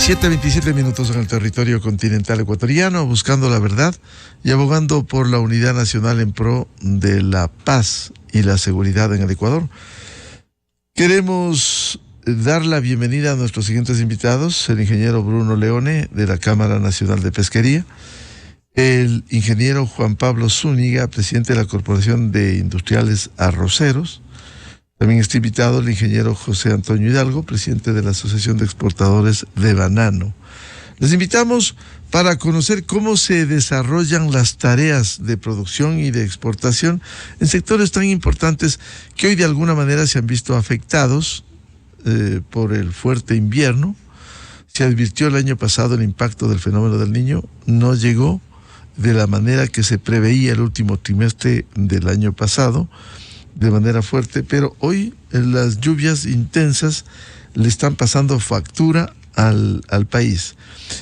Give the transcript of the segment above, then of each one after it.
7:27 en el territorio continental ecuatoriano, buscando la verdad y abogando por la unidad nacional en pro de la paz y la seguridad en el Ecuador. Queremos dar la bienvenida a nuestros siguientes invitados: el ingeniero Bruno Leone, de la Cámara Nacional de Pesquería; el ingeniero Juan Pablo Zúñiga, presidente de la Corporación de Industriales Arroceros. También está invitado el ingeniero José Antonio Hidalgo, presidente de la Asociación de Exportadores de Banano. Les invitamos para conocer cómo se desarrollan las tareas de producción y de exportación en sectores tan importantes que hoy de alguna manera se han visto afectados por el fuerte invierno. Se advirtió el año pasado el impacto del fenómeno del Niño, no llegó de la manera que se preveía el último trimestre del año pasado, de manera fuerte, pero hoy las lluvias intensas le están pasando factura al país.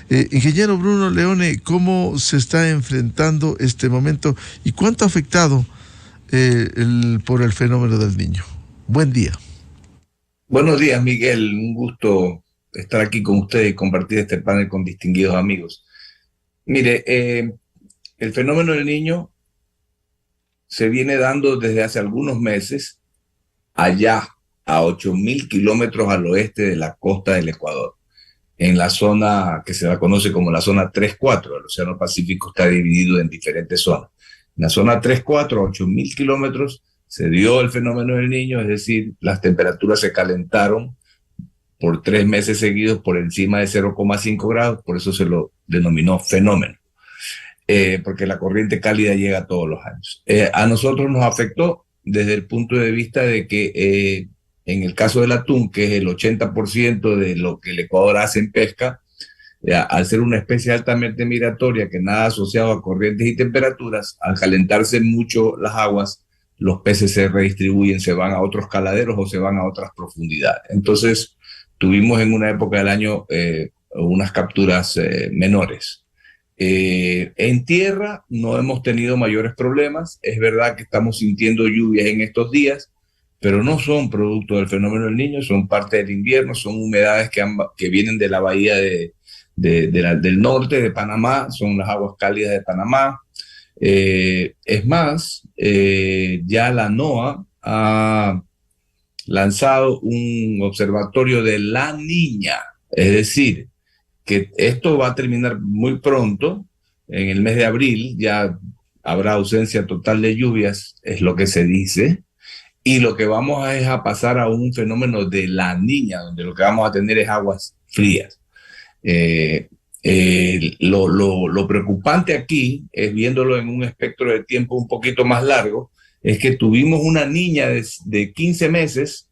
Ingeniero Bruno Leone, ¿cómo se está enfrentando este momento y cuánto ha afectado por el fenómeno del Niño? Buen día. Buenos días, Miguel. Un gusto estar aquí con ustedes y compartir este panel con distinguidos amigos. Mire, el fenómeno del Niño se viene dando desde hace algunos meses allá a 8.000 kilómetros al oeste de la costa del Ecuador, en la zona que se la conoce como la zona 3-4. El Océano Pacífico está dividido en diferentes zonas. En la zona 3-4, a 8.000 kilómetros, se dio el fenómeno del Niño, es decir, las temperaturas se calentaron por 3 meses seguidos por encima de 0,5 grados, por eso se lo denominó fenómeno. Porque la corriente cálida llega todos los años. A nosotros nos afectó desde el punto de vista de que en el caso del atún, que es el 80% de lo que el Ecuador hace en pesca, al ser una especie altamente migratoria que nada asociado a corrientes y temperaturas, al calentarse mucho las aguas, los peces se redistribuyen, se van a otros caladeros o se van a otras profundidades. Entonces tuvimos en una época del año unas capturas menores. En tierra no hemos tenido mayores problemas. Es verdad que estamos sintiendo lluvias en estos días, pero no son producto del fenómeno del Niño, son parte del invierno, son humedades que vienen de la bahía del norte de Panamá, son las aguas cálidas de Panamá. Es más, ya la NOAA ha lanzado un observatorio de la Niña, es decir, que esto va a terminar muy pronto. En el mes de abril ya habrá ausencia total de lluvias, es lo que se dice, y lo que vamos es a pasar a un fenómeno de la Niña, donde lo que vamos a tener es aguas frías. Lo preocupante aquí es, viéndolo en un espectro de tiempo un poquito más largo, es que tuvimos una niña de 15 meses,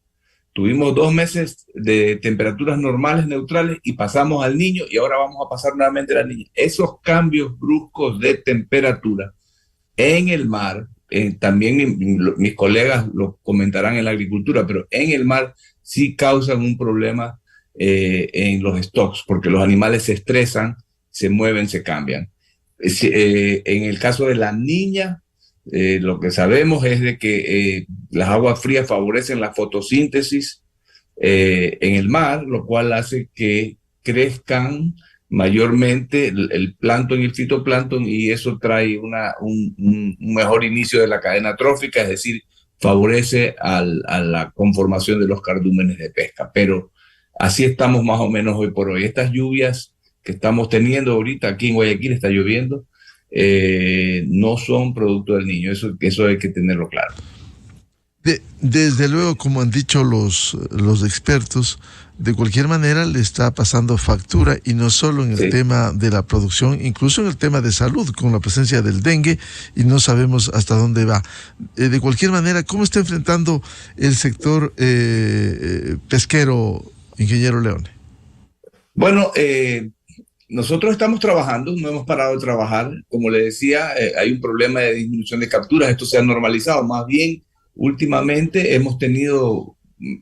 tuvimos 2 meses de temperaturas normales, neutrales, y pasamos al Niño, y ahora vamos a pasar nuevamente a la Niña. Esos cambios bruscos de temperatura en el mar, también mis colegas lo comentarán en la agricultura, pero en el mar sí causan un problema en los stocks, porque los animales se estresan, se mueven, se cambian. En el caso de la Niña, lo que sabemos es de que las aguas frías favorecen la fotosíntesis en el mar, lo cual hace que crezcan mayormente el plancton y el fitoplancton, y eso trae un mejor inicio de la cadena trófica, es decir, favorece a la conformación de los cardúmenes de pesca. Pero así estamos más o menos hoy por hoy. Estas lluvias que estamos teniendo ahorita, aquí en Guayaquil está lloviendo, no son producto del Niño, eso hay que tenerlo claro. Desde luego, como han dicho los expertos, de cualquier manera le está pasando factura, y no solo en el tema de la producción, incluso en el tema de salud, con la presencia del dengue, y no sabemos hasta dónde va. De cualquier manera, ¿cómo está enfrentando el sector pesquero, ingeniero Leone? Bueno, nosotros estamos trabajando, no hemos parado de trabajar. Como le decía, hay un problema de disminución de capturas, esto se ha normalizado. Más bien, últimamente hemos tenido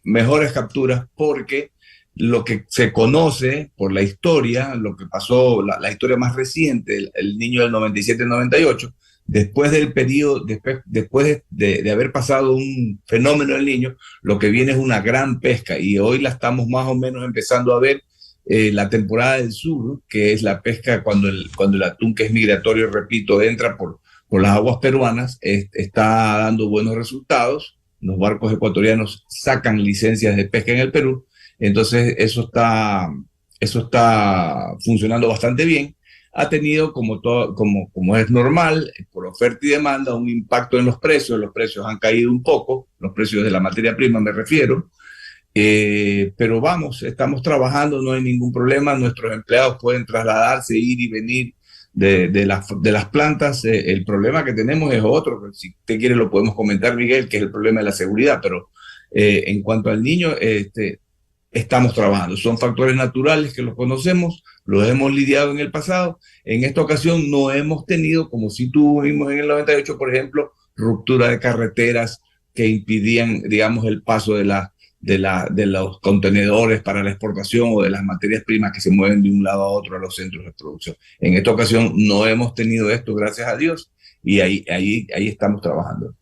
mejores capturas, porque lo que se conoce por la historia, lo que pasó, la historia más reciente, el Niño del 97-98, después del periodo, después de haber pasado un fenómeno del Niño, lo que viene es una gran pesca, y hoy la estamos más o menos empezando a ver la temporada del sur, que es la pesca cuando el atún que es migratorio, repito, entra por las aguas peruanas, está dando buenos resultados. Los barcos ecuatorianos sacan licencias de pesca en el Perú, entonces eso está funcionando bastante bien. Ha tenido, como es normal, por oferta y demanda, un impacto en los precios. Los precios han caído un poco, los precios de la materia prima me refiero, pero vamos, estamos trabajando, no hay ningún problema. Nuestros empleados pueden trasladarse, ir y venir de las plantas. El problema que tenemos es otro, si usted quiere lo podemos comentar, Miguel, que es el problema de la seguridad, pero en cuanto al niño, estamos trabajando. Son factores naturales que los conocemos, los hemos lidiado en el pasado. En esta ocasión no hemos tenido, como si tuvimos en el 98, por ejemplo, ruptura de carreteras que impidían, digamos, el paso de los contenedores para la exportación o de las materias primas que se mueven de un lado a otro a los centros de producción. En esta ocasión no hemos tenido esto, gracias a Dios, y ahí estamos trabajando.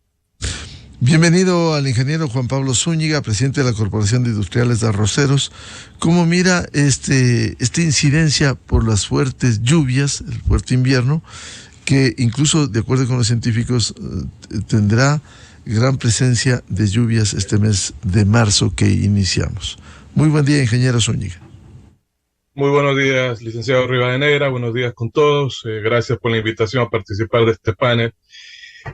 Bienvenido al ingeniero Juan Pablo Zúñiga, presidente de la Corporación de Industriales de Arroceros. ¿Cómo mira esta incidencia por las fuertes lluvias, el fuerte invierno, que incluso, de acuerdo con los científicos, tendrá gran presencia de lluvias este mes de marzo que iniciamos? Muy buen día, ingeniero Zúñiga. Muy buenos días, licenciado Rivadeneira. Buenos días con todos. Gracias por la invitación a participar de este panel.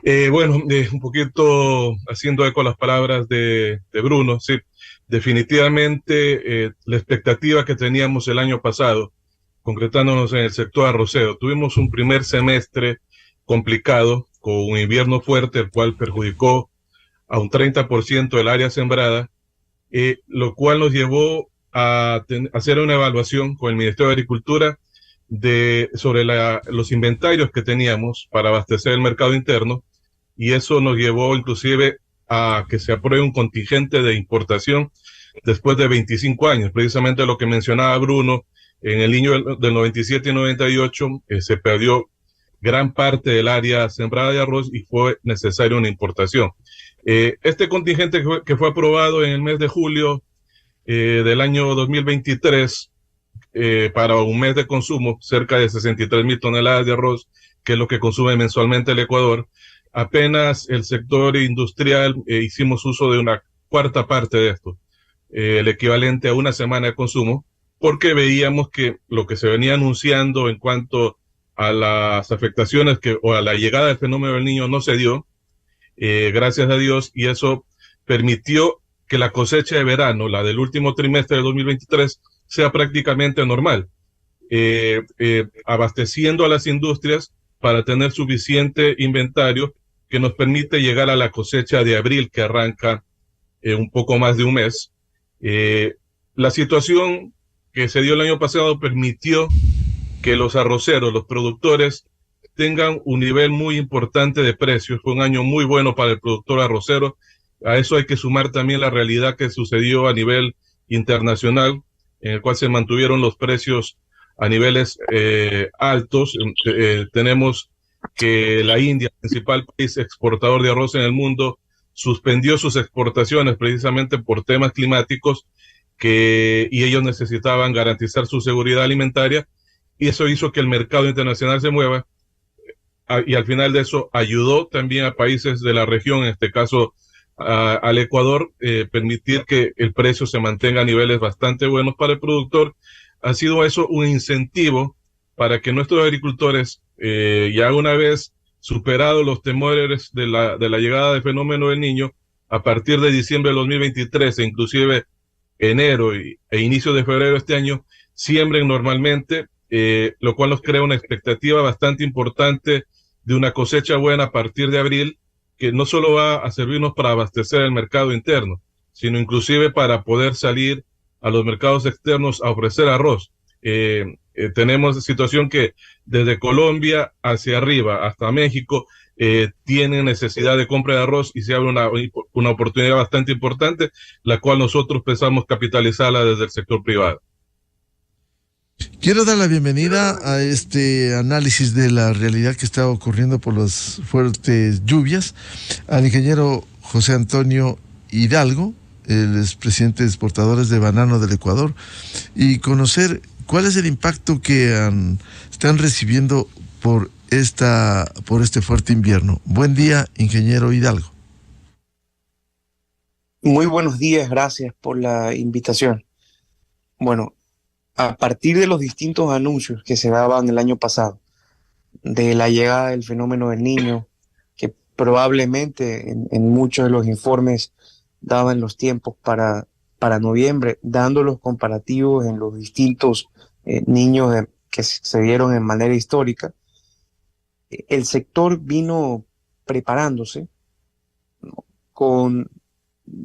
Un poquito haciendo eco a las palabras de Bruno, sí, definitivamente la expectativa que teníamos el año pasado, concretándonos en el sector arrocero, tuvimos un primer semestre complicado, con un invierno fuerte, el cual perjudicó a un 30% del área sembrada, lo cual nos llevó a hacer una evaluación con el Ministerio de Agricultura sobre los inventarios que teníamos para abastecer el mercado interno, y eso nos llevó inclusive a que se apruebe un contingente de importación después de 25 años. Precisamente lo que mencionaba Bruno, en el año del 97 y 98 se perdió gran parte del área sembrada de arroz y fue necesaria una importación. Este contingente que fue aprobado en el mes de julio del año 2023, para un mes de consumo, cerca de 63,000 toneladas de arroz, que es lo que consume mensualmente el Ecuador. Apenas el sector industrial hicimos uso de una cuarta parte de esto, el equivalente a una semana de consumo, porque veíamos que lo que se venía anunciando en cuanto a las afectaciones o a la llegada del fenómeno del Niño no se dio, gracias a Dios, y eso permitió que la cosecha de verano, la del último trimestre de 2023, sea prácticamente normal, abasteciendo a las industrias para tener suficiente inventario que nos permite llegar a la cosecha de abril, que arranca un poco más de un mes. La situación que se dio el año pasado permitió que los arroceros, los productores, tengan un nivel muy importante de precios. Fue un año muy bueno para el productor arrocero. A eso hay que sumar también la realidad que sucedió a nivel internacional, en el cual se mantuvieron los precios a niveles altos. Tenemos que la India, principal país exportador de arroz en el mundo, suspendió sus exportaciones precisamente por temas climáticos y ellos necesitaban garantizar su seguridad alimentaria, y eso hizo que el mercado internacional se mueva, y al final de eso ayudó también a países de la región, en este caso al Ecuador, permitir que el precio se mantenga a niveles bastante buenos para el productor. Ha sido eso un incentivo para que nuestros agricultores, ya una vez superado los temores de la llegada del fenómeno del Niño, a partir de diciembre de 2023 e inclusive enero e inicio de febrero de este año, siembren normalmente, lo cual nos crea una expectativa bastante importante de una cosecha buena a partir de abril, que no solo va a servirnos para abastecer el mercado interno, sino inclusive para poder salir a los mercados externos a ofrecer arroz. Tenemos situación que desde Colombia hacia arriba hasta México tienen necesidad de compra de arroz, y se abre una oportunidad bastante importante, la cual nosotros pensamos capitalizarla desde el sector privado. Quiero dar la bienvenida a este análisis de la realidad que está ocurriendo por las fuertes lluvias al ingeniero José Antonio Hidalgo, el expresidente de exportadores de banano del Ecuador, y conocer cuál es el impacto que están recibiendo por este fuerte invierno. Buen día, ingeniero Hidalgo. Muy buenos días, gracias por la invitación. Bueno, a partir de los distintos anuncios que se daban el año pasado, de la llegada del fenómeno del Niño, que probablemente en muchos de los informes daban los tiempos para noviembre, dando los comparativos en los distintos niños que se dieron en manera histórica, el sector vino preparándose, ¿no?, con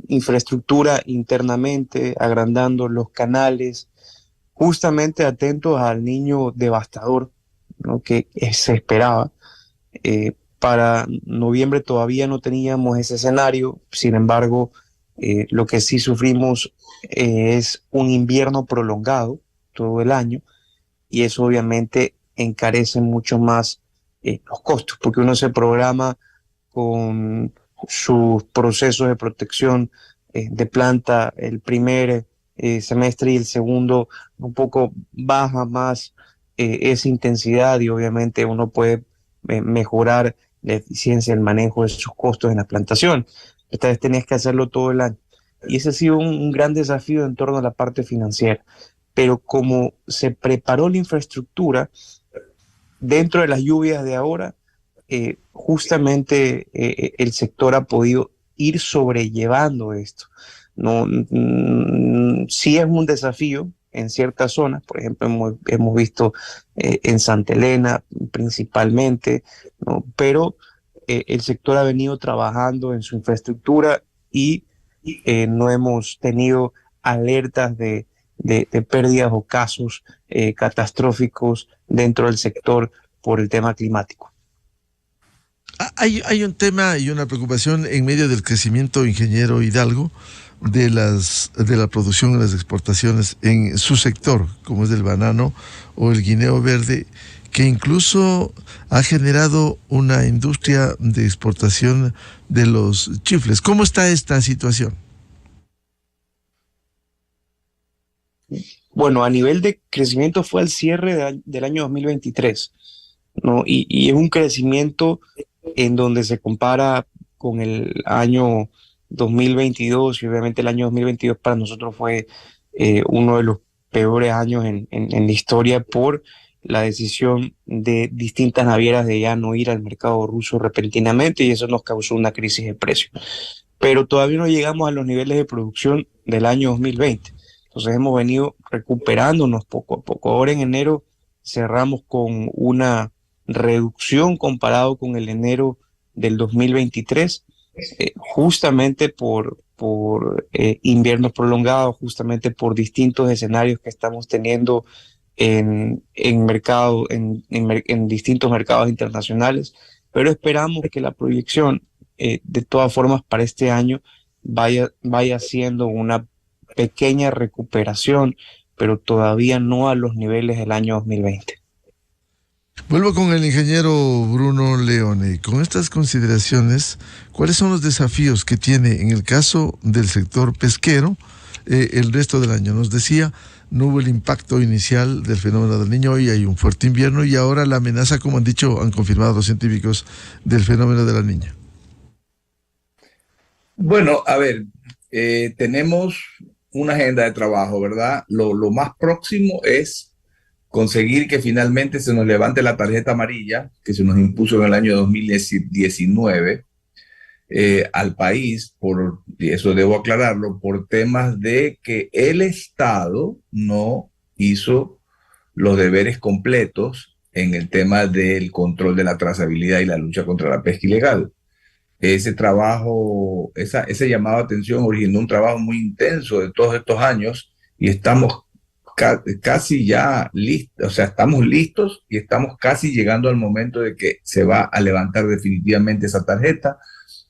infraestructura internamente, agrandando los canales, justamente atentos al Niño devastador, ¿no?, que se esperaba. Para noviembre todavía no teníamos ese escenario, sin embargo, lo que sí sufrimos es un invierno prolongado todo el año, y eso obviamente encarece mucho más los costos, porque uno se programa con sus procesos de protección de planta el primer semestre, y el segundo un poco baja más esa intensidad, y obviamente uno puede mejorar la eficiencia del manejo de sus costos en la plantación. Esta vez tenías que hacerlo todo el año, y ese ha sido un gran desafío en torno a la parte financiera. Pero como se preparó la infraestructura dentro de las lluvias de ahora, justamente el sector ha podido ir sobrellevando esto. No, sí es un desafío en ciertas zonas, por ejemplo, hemos visto en Santa Elena principalmente, ¿no?, pero el sector ha venido trabajando en su infraestructura, y no hemos tenido alertas de pérdidas o casos catastróficos dentro del sector por el tema climático. Hay un tema y una preocupación en medio del crecimiento, ingeniero Hidalgo, de la producción y las exportaciones en su sector, como es el banano o el guineo verde, que incluso ha generado una industria de exportación de los chifles. ¿Cómo está esta situación? Bueno, a nivel de crecimiento fue al cierre del año 2023, ¿no? Y es un crecimiento en donde se compara con el año 2022, y obviamente el año 2022 para nosotros fue uno de los peores años en la historia, por la decisión de distintas navieras de ya no ir al mercado ruso repentinamente, y eso nos causó una crisis de precios. Pero todavía no llegamos a los niveles de producción del año 2020. Entonces hemos venido recuperándonos poco a poco. Ahora en enero cerramos con una reducción comparado con el enero del 2023, justamente por inviernos prolongados, justamente por distintos escenarios que estamos teniendo en distintos mercados internacionales. Pero esperamos que la proyección, de todas formas, para este año vaya siendo una pequeña recuperación, pero todavía no a los niveles del año 2020. Vuelvo con el ingeniero Bruno Leone. Con estas consideraciones, ¿cuáles son los desafíos que tiene en el caso del sector pesquero el resto del año? Nos decía, no hubo el impacto inicial del fenómeno del Niño, hoy hay un fuerte invierno, y ahora la amenaza, como han dicho, han confirmado los científicos, del fenómeno de la Niña. Bueno, a ver, tenemos una agenda de trabajo, ¿verdad? Lo más próximo es conseguir que finalmente se nos levante la tarjeta amarilla que se nos impuso en el año 2019 al país, y eso debo aclararlo, por temas de que el Estado no hizo los deberes completos en el tema del control de la trazabilidad y la lucha contra la pesca ilegal. Ese trabajo, ese llamado de atención originó un trabajo muy intenso de todos estos años, y estamos casi ya listos, o sea, estamos listos y estamos casi llegando al momento de que se va a levantar definitivamente esa tarjeta.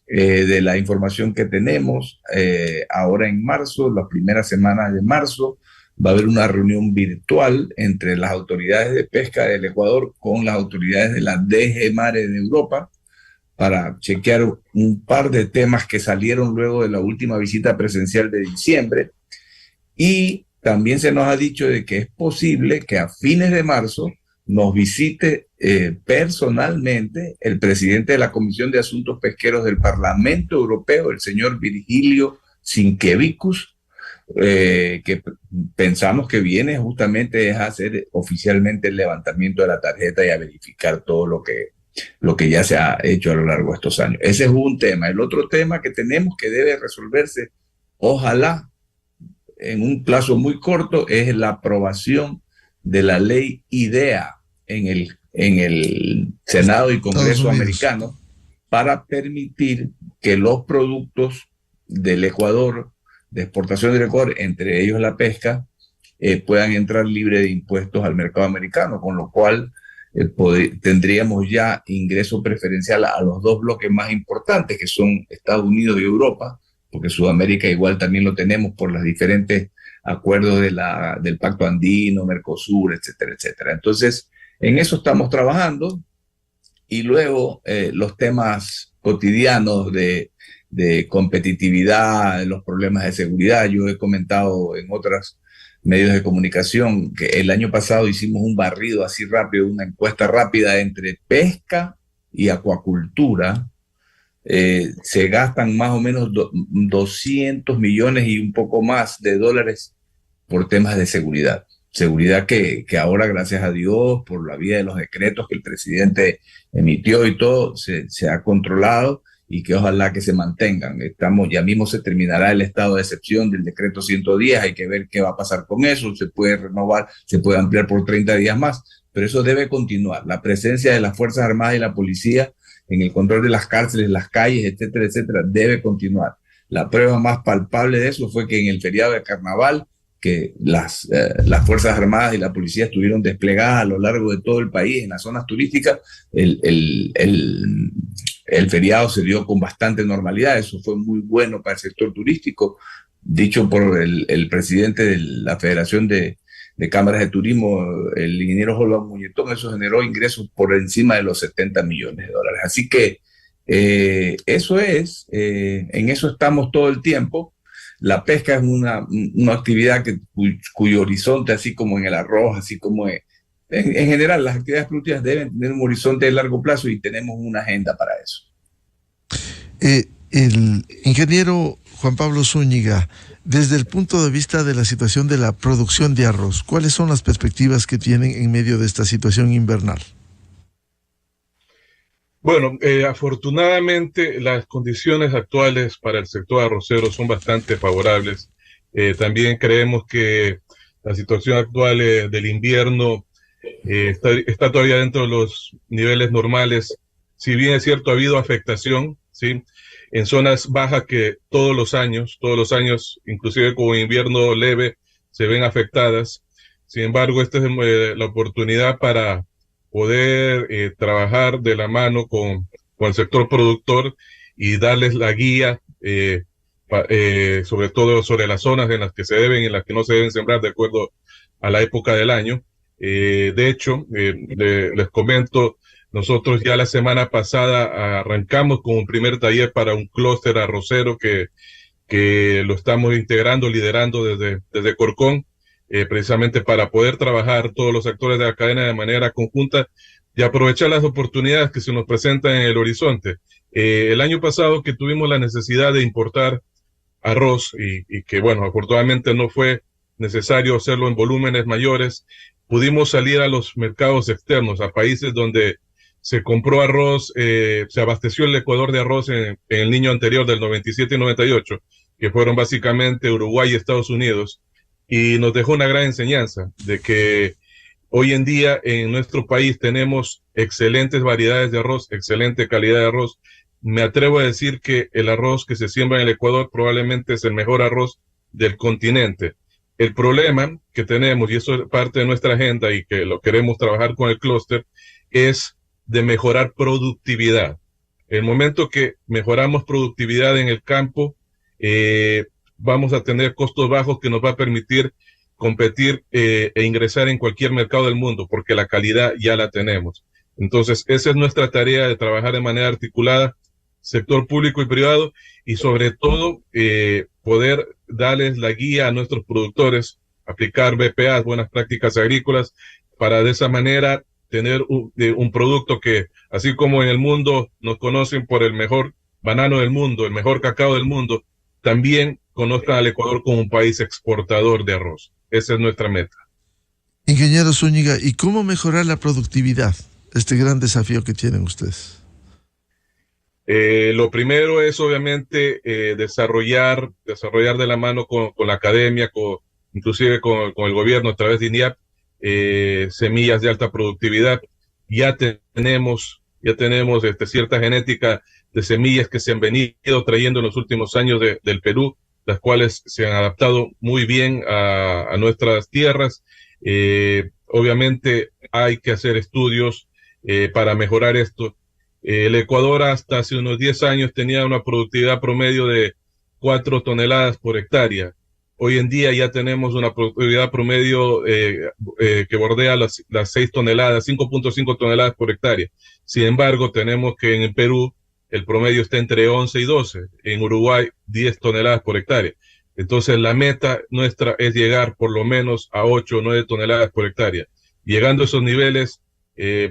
De la información que tenemos, ahora en marzo, las primeras semanas de marzo, va a haber una reunión virtual entre las autoridades de pesca del Ecuador con las autoridades de la DG Mare de Europa, para chequear un par de temas que salieron luego de la última visita presencial de diciembre. Y también se nos ha dicho de que es posible que a fines de marzo nos visite personalmente el presidente de la Comisión de Asuntos Pesqueros del Parlamento Europeo, el señor Virgilio Sinkevičius, que pensamos que viene justamente a hacer oficialmente el levantamiento de la tarjeta y a verificar todo lo que ya se ha hecho a lo largo de estos años. Ese es un tema. El otro tema que tenemos que debe resolverse, ojalá en un plazo muy corto, es la aprobación de la ley IDEA en el Senado y Congreso americano para permitir que los productos del Ecuador, de exportación del Ecuador, entre ellos la pesca, puedan entrar libre de impuestos al mercado americano, con lo cual tendríamos ya ingreso preferencial a los dos bloques más importantes, que son Estados Unidos y Europa, porque Sudamérica igual también lo tenemos por los diferentes acuerdos del Pacto Andino, Mercosur, etcétera, etcétera. Entonces, en eso estamos trabajando. Y luego los temas cotidianos de competitividad, los problemas de seguridad. Yo he comentado en otros medios de comunicación que el año pasado hicimos un barrido así rápido, una encuesta rápida entre pesca y acuacultura. Se gastan más o menos 200 millones y un poco más de dólares por temas de seguridad. Seguridad que ahora, gracias a Dios, por la vía de los decretos que el presidente emitió y todo, se ha controlado y que ojalá que se mantengan. Ya mismo se terminará el estado de excepción del decreto 110, hay que ver qué va a pasar con eso, se puede renovar, se puede ampliar por 30 días más, pero eso debe continuar. La presencia de las Fuerzas Armadas y la policía en el control de las cárceles, las calles, etcétera, etcétera, debe continuar. La prueba más palpable de eso fue que en el feriado de Carnaval, que las Fuerzas Armadas y la policía estuvieron desplegadas a lo largo de todo el país en las zonas turísticas, el feriado se dio con bastante normalidad. Eso fue muy bueno para el sector turístico. Dicho por el presidente de la Federación de Cámaras de Turismo, el ingeniero Holman Muñetón, eso generó ingresos por encima de los 70 millones de dólares. Así que eso es, en eso estamos todo el tiempo. La pesca es una actividad cuyo horizonte, así como en el arroz, así como en general, las actividades productivas deben tener un horizonte de largo plazo y tenemos una agenda para eso. El ingeniero Juan Pablo Zúñiga, desde el punto de vista de la situación de la producción de arroz, ¿cuáles son las perspectivas que tienen en medio de esta situación invernal? Bueno, afortunadamente las condiciones actuales para el sector arrocero son bastante favorables. También creemos que la situación actual del invierno está todavía dentro de los niveles normales. Si bien es cierto, ha habido afectación, ¿sí?, en zonas bajas que todos los años, inclusive con invierno leve, se ven afectadas. Sin embargo, esta es la oportunidad para poder trabajar de la mano con el sector productor y darles la guía, sobre todo sobre las zonas en las que se deben y en las que no se deben sembrar de acuerdo a la época del año. De hecho, les comento, nosotros ya la semana pasada arrancamos con un primer taller para un clúster arrocero que lo estamos integrando, liderando desde Corcón, precisamente para poder trabajar todos los actores de la cadena de manera conjunta y aprovechar las oportunidades que se nos presentan en el horizonte. El año pasado que tuvimos la necesidad de importar arroz y que, bueno, afortunadamente no fue necesario hacerlo en volúmenes mayores, pudimos salir a los mercados externos, a países donde se compró arroz, se abasteció el Ecuador de arroz en el niño anterior del 97 y 98, que fueron básicamente Uruguay y Estados Unidos, y nos dejó una gran enseñanza de que hoy en día en nuestro país tenemos excelentes variedades de arroz, excelente calidad de arroz. Me atrevo a decir que el arroz que se siembra en el Ecuador probablemente es el mejor arroz del continente. El problema que tenemos, y eso es parte de nuestra agenda y que lo queremos trabajar con el clúster, es de mejorar productividad. El momento que mejoramos productividad en el campo, vamos a tener costos bajos que nos va a permitir competir e ingresar en cualquier mercado del mundo, porque la calidad ya la tenemos. Entonces, esa es nuestra tarea de trabajar de manera articulada, sector público y privado, y sobre todo poder darles la guía a nuestros productores, aplicar BPAs, buenas prácticas agrícolas, para de esa manera tener un producto que, así como en el mundo nos conocen por el mejor banano del mundo, el mejor cacao del mundo, también conozcan al Ecuador como un país exportador de arroz. Esa es nuestra meta. Ingeniero Zúñiga, ¿y cómo mejorar la productividad? Este gran desafío que tienen ustedes. Lo primero es obviamente desarrollar de la mano con la academia, inclusive con el gobierno a través de INIAP, semillas de alta productividad. Ya tenemos cierta genética de semillas que se han venido trayendo en los últimos años del Perú, las cuales se han adaptado muy bien a nuestras tierras. Obviamente hay que hacer estudios para mejorar esto. El Ecuador hasta hace unos 10 años tenía una productividad promedio de 4 toneladas por hectárea. Hoy en día ya tenemos una productividad promedio que bordea las 6 toneladas, 5.5 toneladas por hectárea. Sin embargo, tenemos que en Perú el promedio está entre 11 y 12, en Uruguay 10 toneladas por hectárea. Entonces la meta nuestra es llegar por lo menos a 8 o 9 toneladas por hectárea. Llegando a esos niveles,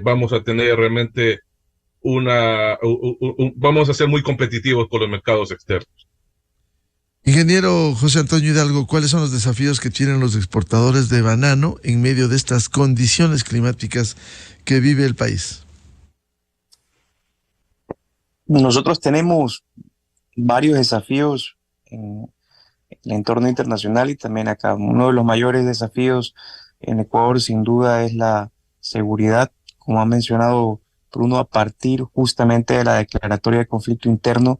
vamos a tener realmente vamos a ser muy competitivos con los mercados externos. Ingeniero José Antonio Hidalgo, ¿cuáles son los desafíos que tienen los exportadores de banano en medio de estas condiciones climáticas que vive el país? Nosotros tenemos varios desafíos en el entorno internacional y también acá. Uno de los mayores desafíos en Ecuador sin duda es la seguridad, como ha mencionado Bruno, a partir justamente de la declaratoria de conflicto interno.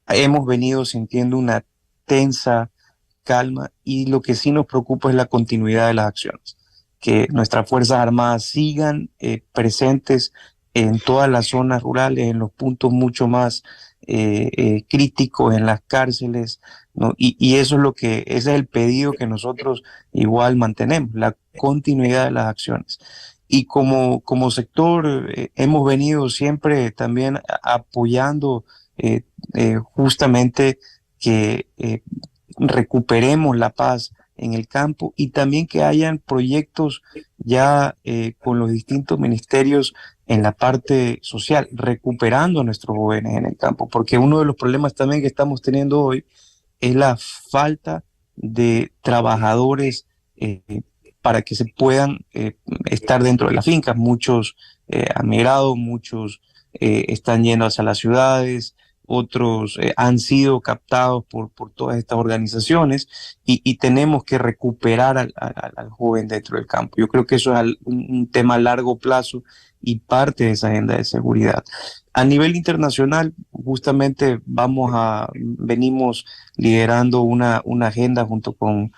Hemos venido sintiendo una tensa calma y lo que sí nos preocupa es la continuidad de las acciones, que nuestras Fuerzas Armadas sigan presentes en todas las zonas rurales, en los puntos mucho más críticos, en las cárceles, ¿no? Y eso es ese es el pedido que nosotros igual mantenemos, la continuidad de las acciones. Y como sector hemos venido siempre también apoyando justamente que recuperemos la paz en el campo y también que hayan proyectos ya con los distintos ministerios en la parte social, recuperando a nuestros jóvenes en el campo, porque uno de los problemas también que estamos teniendo hoy es la falta de trabajadores para que se puedan estar dentro de las fincas. Muchos han migrado, muchos están yendo hacia las ciudades, otros han sido captados por todas estas organizaciones y tenemos que recuperar al joven dentro del campo. Yo creo que eso es un tema a largo plazo y parte de esa agenda de seguridad. A nivel internacional, justamente venimos liderando una agenda junto con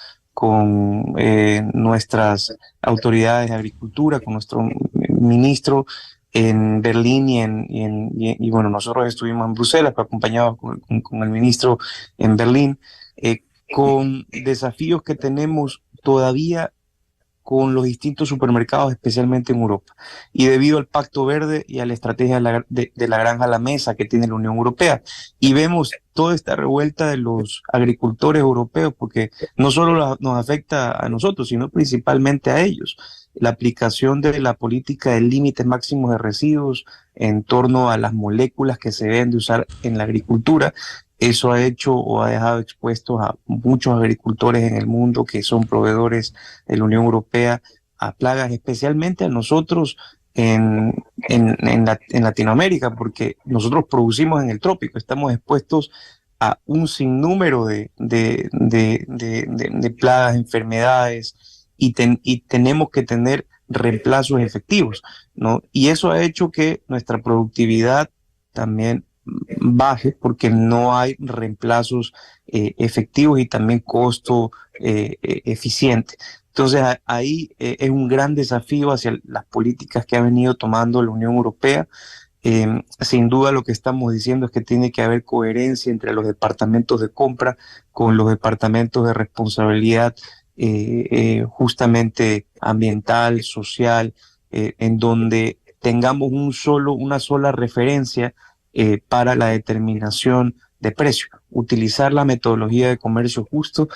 nuestras autoridades de agricultura, con nuestro ministro en Berlín y bueno, nosotros estuvimos en Bruselas acompañados con el ministro en Berlín, con desafíos que tenemos todavía con los distintos supermercados, especialmente en Europa. Y debido al Pacto Verde y a la estrategia de la granja a la mesa que tiene la Unión Europea. Y vemos toda esta revuelta de los agricultores europeos, porque no solo nos afecta a nosotros, sino principalmente a ellos. La aplicación de la política de límites máximos de residuos en torno a las moléculas que se deben de usar en la agricultura. Eso ha hecho o ha dejado expuestos a muchos agricultores en el mundo que son proveedores de la Unión Europea a plagas, especialmente a nosotros en Latinoamérica, porque nosotros producimos en el trópico, estamos expuestos a un sinnúmero de plagas, enfermedades, y tenemos que tener reemplazos efectivos, ¿no? Y eso ha hecho que nuestra productividad también baje porque no hay reemplazos efectivos y también costo eficiente. Entonces ahí es un gran desafío hacia las políticas que ha venido tomando la Unión Europea. Sin duda lo que estamos diciendo es que tiene que haber coherencia entre los departamentos de compra con los departamentos de responsabilidad justamente ambiental, social, en donde tengamos una sola referencia para la determinación de precio, utilizar la metodología de comercio justo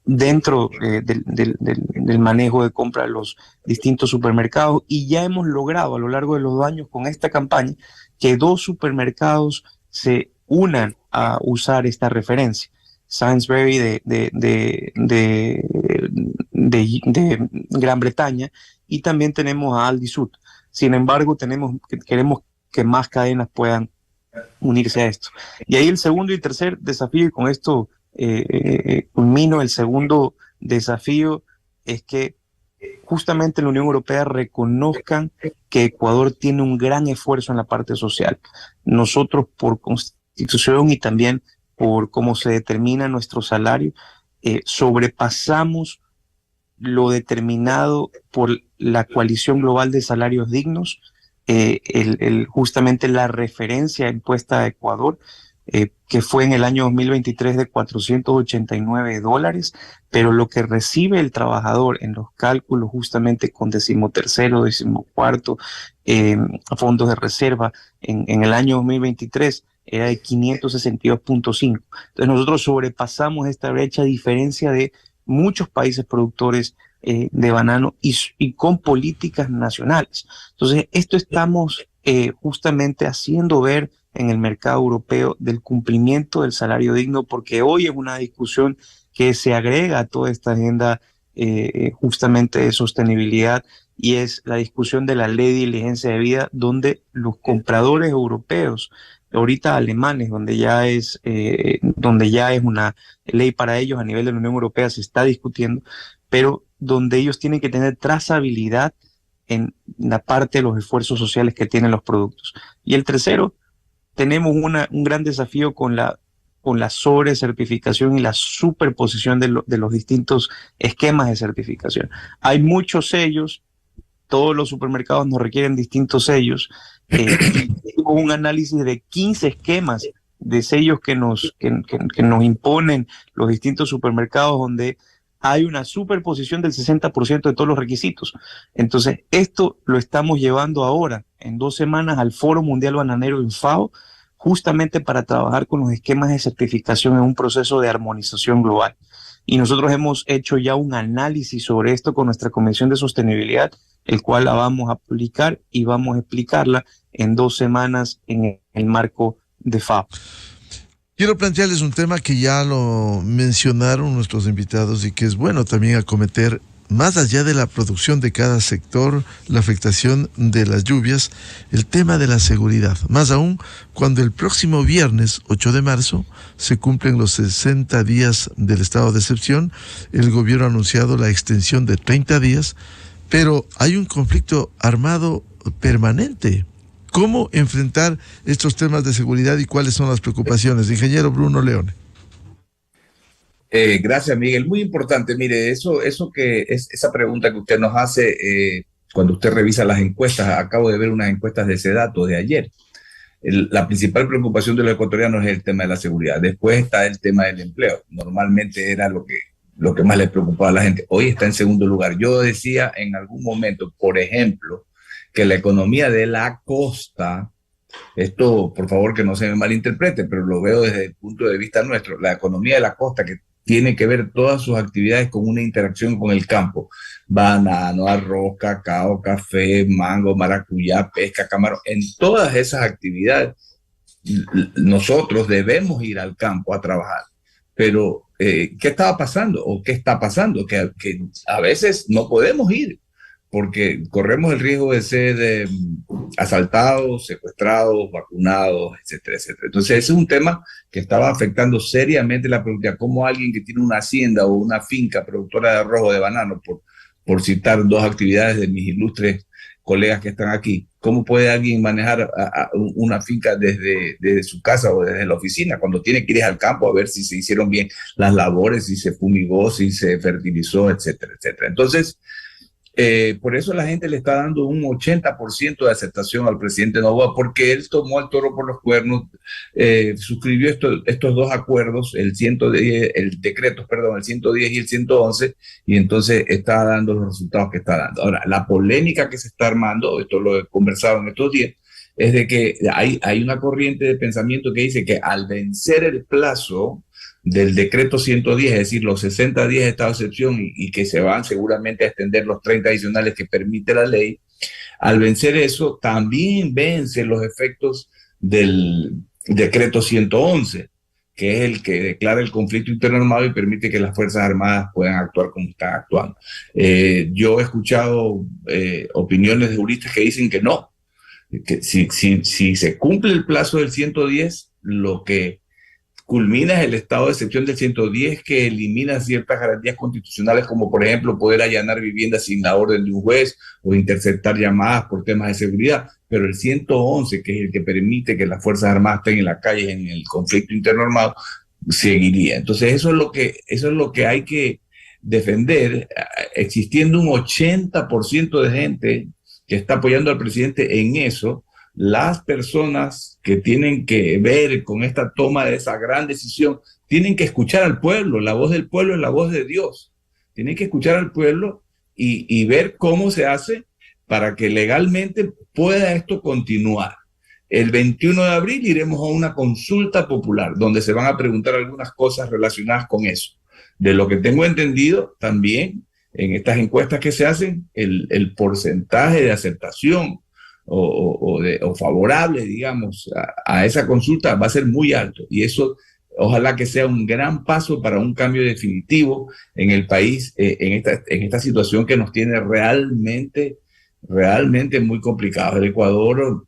dentro del manejo de compra de los distintos supermercados, y ya hemos logrado a lo largo de los años con esta campaña que 2 supermercados se unan a usar esta referencia. Sainsbury de Gran Bretaña, y también tenemos a Aldi Süd. Sin embargo, queremos que más cadenas puedan unirse a esto. Y ahí el segundo y tercer desafío, y con esto culmino, el segundo desafío es que justamente la Unión Europea reconozcan que Ecuador tiene un gran esfuerzo en la parte social. Nosotros, por constitución y también por cómo se determina nuestro salario, sobrepasamos lo determinado por la Coalición Global de Salarios Dignos, justamente la referencia impuesta a Ecuador, que fue en el año 2023 de $489, pero lo que recibe el trabajador en los cálculos justamente con 13º, 14º fondos de reserva en el año 2023 era de 562.5. Entonces nosotros sobrepasamos esta brecha, a diferencia de muchos países productores de banano y con políticas nacionales. Entonces esto estamos justamente haciendo ver en el mercado europeo del cumplimiento del salario digno, porque hoy es una discusión que se agrega a toda esta agenda justamente de sostenibilidad, y es la discusión de la ley de diligencia de vida, donde los compradores europeos, ahorita alemanes, donde ya es una ley para ellos a nivel de la Unión Europea, se está discutiendo, pero donde ellos tienen que tener trazabilidad en la parte de los esfuerzos sociales que tienen los productos. Y el tercero, tenemos un gran desafío con la sobrecertificación y la superposición de los distintos esquemas de certificación. Hay muchos sellos, todos los supermercados nos requieren distintos sellos. Hicimos un análisis de 15 esquemas de sellos que nos imponen los distintos supermercados, donde hay una superposición del 60% de todos los requisitos. Entonces, esto lo estamos llevando ahora, en 2 semanas, al Foro Mundial Bananero en FAO, justamente para trabajar con los esquemas de certificación en un proceso de armonización global. Y nosotros hemos hecho ya un análisis sobre esto con nuestra Comisión de Sostenibilidad, el cual la vamos a publicar y vamos a explicarla en 2 semanas en el marco de FAO. Quiero plantearles un tema que ya lo mencionaron nuestros invitados y que es bueno también acometer, más allá de la producción de cada sector, la afectación de las lluvias, el tema de la seguridad. Más aún cuando el próximo viernes 8 de marzo se cumplen los 60 días del estado de excepción. El gobierno ha anunciado la extensión de 30 días, pero hay un conflicto armado permanente. ¿Cómo enfrentar estos temas de seguridad y cuáles son las preocupaciones? Ingeniero Bruno Leone. Gracias, Miguel. Muy importante. Mire, esa pregunta que usted nos hace cuando usted revisa las encuestas. Acabo de ver unas encuestas de SEDATO de ayer. La principal preocupación de los ecuatorianos es el tema de la seguridad. Después está el tema del empleo. Normalmente era lo que más le preocupaba a la gente. Hoy está en segundo lugar. Yo decía en algún momento, por ejemplo, que la economía de la costa, esto por favor que no se me malinterprete, pero lo veo desde el punto de vista nuestro, la economía de la costa, que tiene que ver todas sus actividades con una interacción con el campo: banano, arroz, cacao, café, mango, maracuyá, pesca, camarón. En todas esas actividades nosotros debemos ir al campo a trabajar. Pero ¿qué estaba pasando? ¿O qué está pasando? Que a veces no podemos ir, porque corremos el riesgo de ser asaltados, secuestrados, vacunados, etcétera, etcétera. Entonces ese es un tema que estaba afectando seriamente la productividad. Como alguien que tiene una hacienda o una finca productora de arroz o de banano, por citar 2 actividades de mis ilustres colegas que están aquí, ¿cómo puede alguien manejar una finca desde su casa o desde la oficina, cuando tiene que ir al campo a ver si se hicieron bien las labores, si se fumigó, si se fertilizó, etcétera, etcétera? Entonces, Por eso la gente le está dando un 80% de aceptación al presidente Noboa, porque él tomó el toro por los cuernos, suscribió estos dos acuerdos, el 110, el decreto, perdón, el 110 y el 111, y entonces está dando los resultados que está dando. Ahora, la polémica que se está armando, esto lo he conversado en estos días, es de que hay una corriente de pensamiento que dice que al vencer el plazo del decreto 110, es decir, los 60 días de estado de excepción y que se van seguramente a extender los 30 adicionales que permite la ley, al vencer eso también vence los efectos del decreto 111, que es el que declara el conflicto interno armado y permite que las Fuerzas Armadas puedan actuar como están actuando. Yo he escuchado opiniones de juristas que dicen que no, que si se cumple el plazo del 110, lo que culmina el estado de excepción del 110, que elimina ciertas garantías constitucionales, como por ejemplo poder allanar viviendas sin la orden de un juez o interceptar llamadas por temas de seguridad. Pero el 111, que es el que permite que las Fuerzas Armadas estén en la calle en el conflicto interno armado, seguiría. Entonces eso es lo que hay que defender, existiendo un 80% de gente que está apoyando al presidente en eso. Las personas que tienen que ver con esta toma de esa gran decisión tienen que escuchar al pueblo. La voz del pueblo es la voz de Dios. Tienen que escuchar al pueblo y ver cómo se hace para que legalmente pueda esto continuar. El 21 de abril iremos a una consulta popular donde se van a preguntar algunas cosas relacionadas con eso. De lo que tengo entendido, también en estas encuestas que se hacen, el porcentaje de aceptación o favorable, digamos, a esa consulta va a ser muy alto, y eso ojalá que sea un gran paso para un cambio definitivo en el país, en esta situación que nos tiene realmente muy complicados. El Ecuador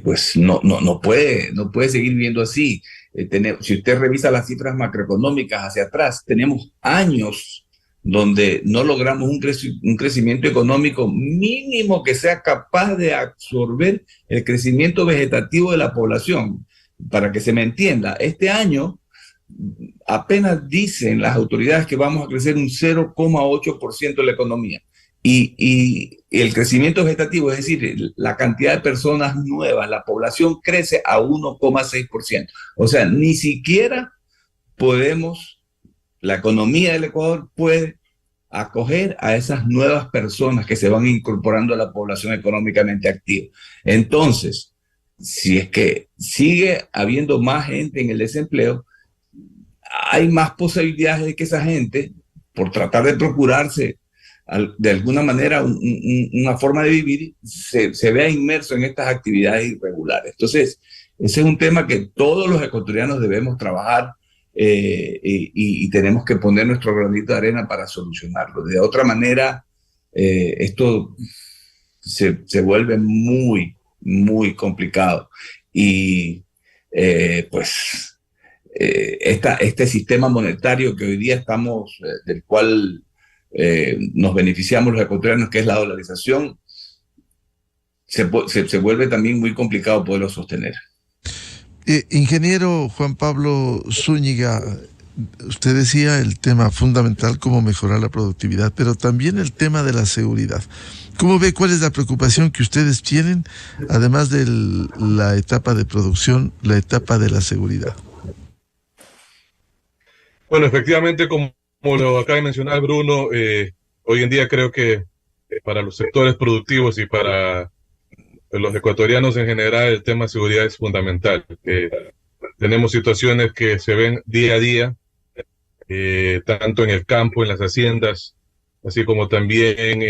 pues no puede seguir viviendo así. Si usted revisa las cifras macroeconómicas hacia atrás, tenemos años donde no logramos un crecimiento económico mínimo que sea capaz de absorber el crecimiento vegetativo de la población. Para que se me entienda, este año apenas dicen las autoridades que vamos a crecer un 0,8% de la economía. Y el crecimiento vegetativo, es decir, la cantidad de personas nuevas, la población crece a 1,6%. O sea, ni siquiera la economía del Ecuador puede acoger a esas nuevas personas que se van incorporando a la población económicamente activa. Entonces, si es que sigue habiendo más gente en el desempleo, hay más posibilidades de que esa gente, por tratar de procurarse de alguna manera una forma de vivir, se vea inmerso en estas actividades irregulares. Entonces, ese es un tema que todos los ecuatorianos debemos trabajar y tenemos que poner nuestro granito de arena para solucionarlo. De otra manera, esto se vuelve muy, muy complicado. Y este sistema monetario que hoy día estamos, del cual nos beneficiamos los ecuatorianos, que es la dolarización, se vuelve también muy complicado poderlo sostener. Ingeniero Juan Pablo Zúñiga, usted decía el tema fundamental, cómo mejorar la productividad, pero también el tema de la seguridad. ¿Cómo ve cuál es la preocupación que ustedes tienen, además de la etapa de producción, la etapa de la seguridad? Bueno, efectivamente, como lo acaba de mencionar Bruno, hoy en día creo que para los sectores productivos y para los ecuatorianos en general, el tema de seguridad es fundamental. Tenemos situaciones que se ven día a día, tanto en el campo, en las haciendas, así como también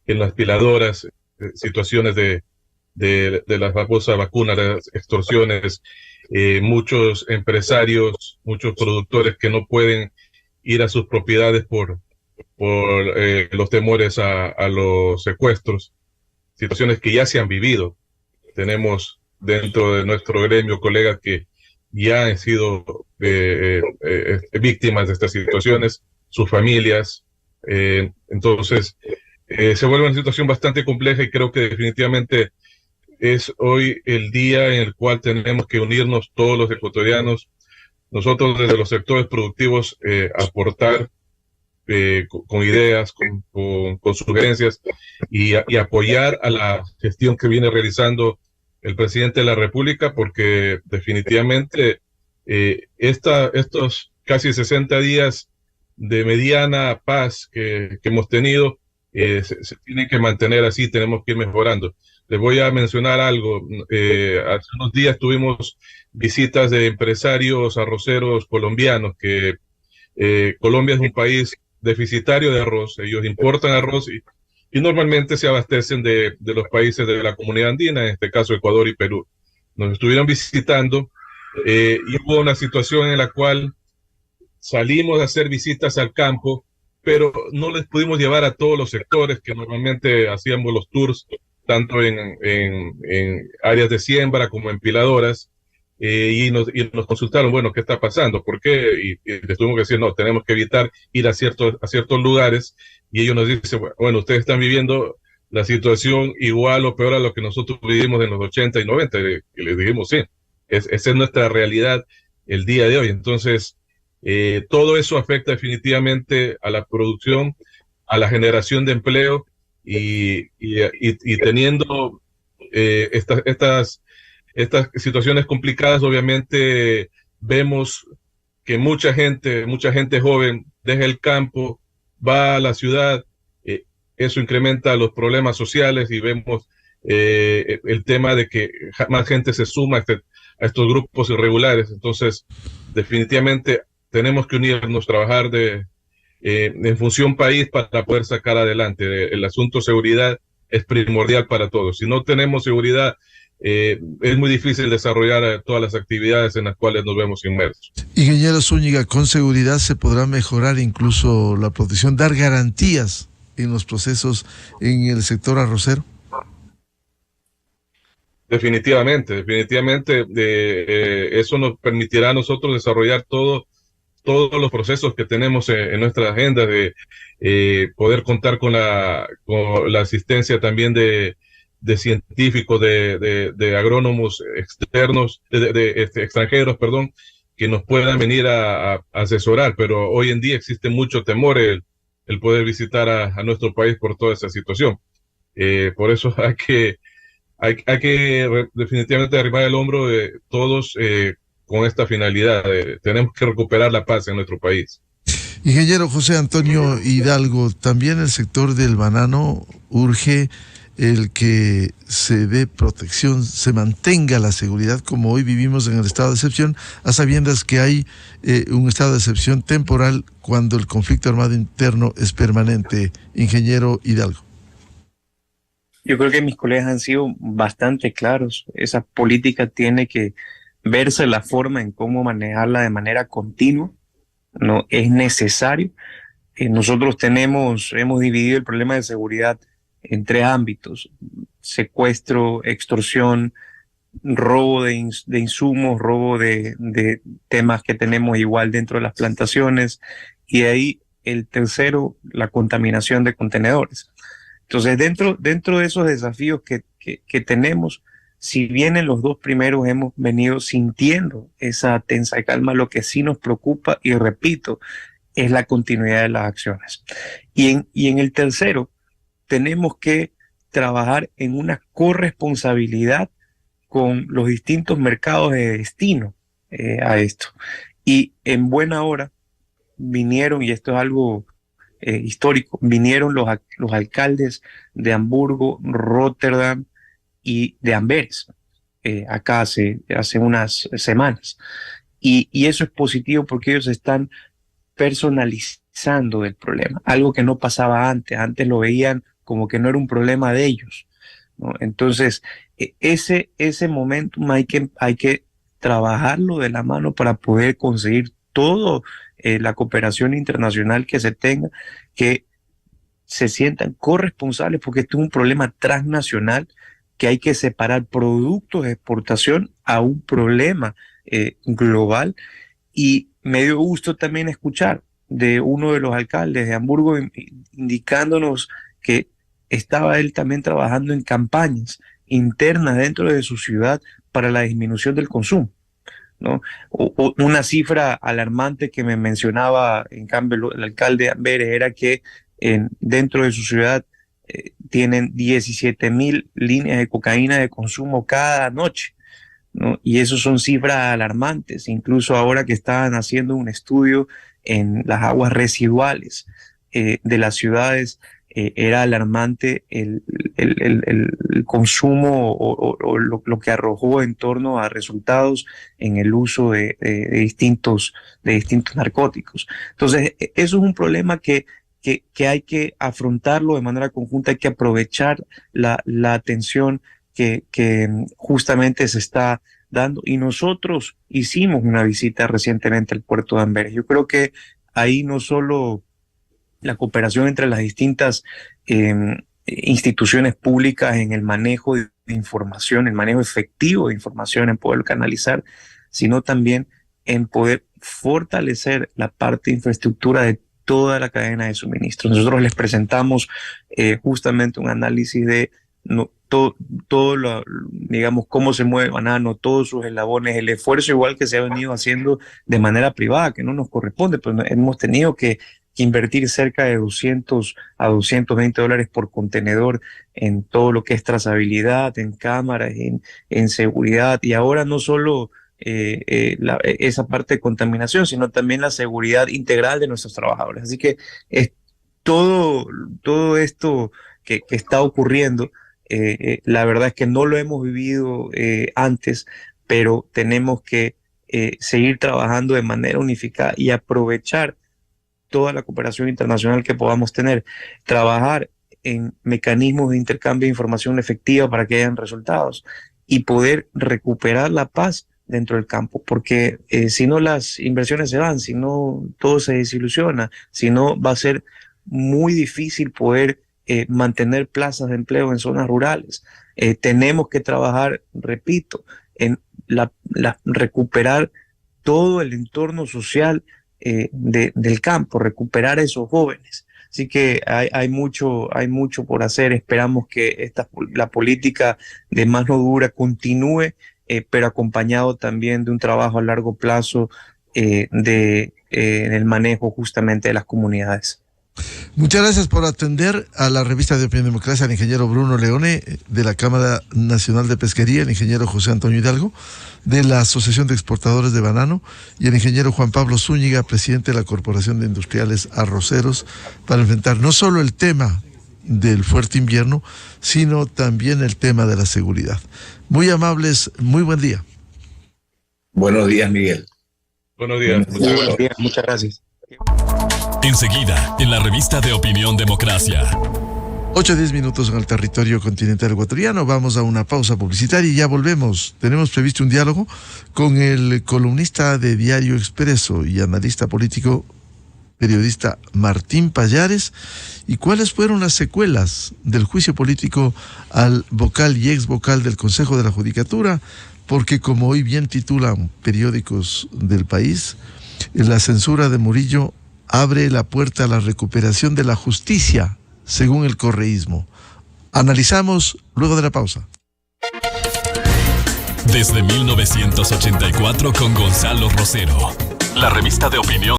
en las piladoras, situaciones de las famosas vacunas, las extorsiones, muchos empresarios, muchos productores que no pueden ir a sus propiedades por los temores a los secuestros, situaciones que ya se han vivido. Tenemos dentro de nuestro gremio colegas que ya han sido víctimas de estas situaciones, sus familias. Entonces, se vuelve una situación bastante compleja y creo que definitivamente es hoy el día en el cual tenemos que unirnos todos los ecuatorianos, nosotros desde los sectores productivos, aportar con ideas, con sugerencias y apoyar a la gestión que viene realizando el presidente de la República, porque definitivamente estos casi 60 días de mediana paz que hemos tenido se tienen que mantener así, tenemos que ir mejorando. Les voy a mencionar algo. Hace unos días tuvimos visitas de empresarios arroceros colombianos, que Colombia es un país deficitario de arroz. Ellos importan arroz y normalmente se abastecen de los países de la comunidad andina, en este caso Ecuador y Perú. Nos estuvieron visitando y hubo una situación en la cual salimos a hacer visitas al campo, pero no les pudimos llevar a todos los sectores que normalmente hacíamos los tours, tanto en áreas de siembra como en piladoras, y nos consultaron, bueno, ¿qué está pasando? ¿Por qué? Y les tuvimos que decir, no, tenemos que evitar ir a ciertos lugares, y ellos nos dicen, bueno, ustedes están viviendo la situación igual o peor a lo que nosotros vivimos en los 80 y 90, y les dijimos, sí, esa es nuestra realidad el día de hoy. Entonces, todo eso afecta definitivamente a la producción, a la generación de empleo y teniendo estas situaciones complicadas, obviamente vemos que mucha gente joven deja el campo, va a la ciudad, eso incrementa los problemas sociales y vemos el tema de que más gente se suma a estos grupos irregulares. Entonces, definitivamente tenemos que unirnos, trabajar en función país para poder sacar adelante. El asunto seguridad es primordial para todos. Si no tenemos seguridad, es muy difícil desarrollar todas las actividades en las cuales nos vemos inmersos. Ingeniero Zúñiga, con seguridad se podrá mejorar incluso la protección, dar garantías en los procesos en el sector arrocero. Definitivamente, eso nos permitirá a nosotros desarrollar todos los procesos que tenemos en nuestra agenda, de poder contar con la asistencia también de científicos, de agrónomos externos, extranjeros, perdón, que nos puedan venir a asesorar, pero hoy en día existe mucho temor el poder visitar a nuestro país por toda esa situación. Por eso hay que definitivamente arrimar el hombro de todos con esta finalidad. Tenemos que recuperar la paz en nuestro país. Ingeniero José Antonio Hidalgo, también el sector del banano urge el que se dé protección, se mantenga la seguridad, como hoy vivimos en el estado de excepción, a sabiendas que hay un estado de excepción temporal cuando el conflicto armado interno es permanente. Ingeniero Hidalgo. Yo creo que mis colegas han sido bastante claros. Esa política tiene que verse la forma en cómo manejarla de manera continua. No es necesario. Nosotros hemos dividido el problema de seguridad en 3 ámbitos: secuestro, extorsión, robo de insumos, robo de temas que tenemos igual dentro de las plantaciones, y ahí el tercero, la contaminación de contenedores. Entonces, dentro de esos desafíos que tenemos, si bien en los 2 primeros hemos venido sintiendo esa tensa calma, lo que sí nos preocupa, y repito, es la continuidad de las acciones. Y en el tercero, tenemos que trabajar en una corresponsabilidad con los distintos mercados de destino a esto. Y en buena hora vinieron, y esto es algo histórico, vinieron los alcaldes de Hamburgo, Rotterdam y de Amberes acá hace unas semanas. Y eso es positivo porque ellos están personalizando el problema, algo que no pasaba antes. Antes lo veían como que no era un problema de ellos, ¿no? Entonces, ese momentum hay que trabajarlo de la mano para poder conseguir todo la cooperación internacional que se tenga, que se sientan corresponsables, porque esto es un problema transnacional, que hay que separar productos de exportación a un problema global. Y me dio gusto también escuchar de uno de los alcaldes de Hamburgo indicándonos que estaba él también trabajando en campañas internas dentro de su ciudad para la disminución del consumo. ¿no? Una cifra alarmante que me mencionaba, en cambio, el alcalde de Amberes era que dentro de su ciudad tienen 17.000 líneas de cocaína de consumo cada noche, ¿no? Y eso son cifras alarmantes. Incluso ahora que estaban haciendo un estudio en las aguas residuales de las ciudades, era alarmante el consumo o lo que arrojó en torno a resultados en el uso de distintos narcóticos. Entonces, eso es un problema que hay que afrontarlo de manera conjunta. Hay que aprovechar la atención que justamente se está dando. Y nosotros hicimos una visita recientemente al puerto de Amberes. Yo creo que ahí no solo la cooperación entre las distintas instituciones públicas en el manejo de información, el manejo efectivo de información, en poder canalizar, sino también en poder fortalecer la parte de infraestructura de toda la cadena de suministro. Nosotros les presentamos justamente un análisis de digamos, cómo se mueve Banano, todos sus eslabones, el esfuerzo igual que se ha venido haciendo de manera privada, que no nos corresponde, pero hemos tenido que invertir cerca de $200 a $220 por contenedor en todo lo que es trazabilidad, en cámaras, en seguridad, y ahora no solo esa parte de contaminación, sino también la seguridad integral de nuestros trabajadores. Así que es todo esto que está ocurriendo. La verdad es que no lo hemos vivido antes, pero tenemos que seguir trabajando de manera unificada y aprovechar toda la cooperación internacional que podamos tener, trabajar en mecanismos de intercambio de información efectiva para que hayan resultados y poder recuperar la paz dentro del campo, porque si no las inversiones se van, si no todo se desilusiona, si no va a ser muy difícil poder mantener plazas de empleo en zonas rurales. Tenemos que trabajar, repito, en recuperar todo el entorno social del campo, recuperar a esos jóvenes. Así que hay mucho por hacer. Esperamos que la política de mano dura continúe, pero acompañado también de un trabajo a largo plazo en el manejo justamente de las comunidades. Muchas gracias por atender a la revista de Opinión Democracia, al ingeniero Bruno Leone, de la Cámara Nacional de Pesquería, el ingeniero José Antonio Hidalgo, de la Asociación de Exportadores de Banano, y el ingeniero Juan Pablo Zúñiga, presidente de la Corporación de Industriales Arroceros, para enfrentar no solo el tema del fuerte invierno, sino también el tema de la seguridad. Muy amables, muy buen día. Buenos días, Miguel. Buenos días. Buenos días, muchas gracias. Enseguida, en la revista de Opinión Democracia. 8-10 minutos en el territorio continental ecuatoriano. Vamos a una pausa publicitaria y ya volvemos. Tenemos previsto un diálogo con el columnista de Diario Expreso y analista político, periodista Martín Pallares, y cuáles fueron las secuelas del juicio político al vocal y ex vocal del Consejo de la Judicatura, porque como hoy bien titulan periódicos del país, la censura de Murillo abre la puerta a la recuperación de la justicia, según el correísmo. Analizamos luego de la pausa. Desde 1984 con Gonzalo Rosero. La revista de Opinión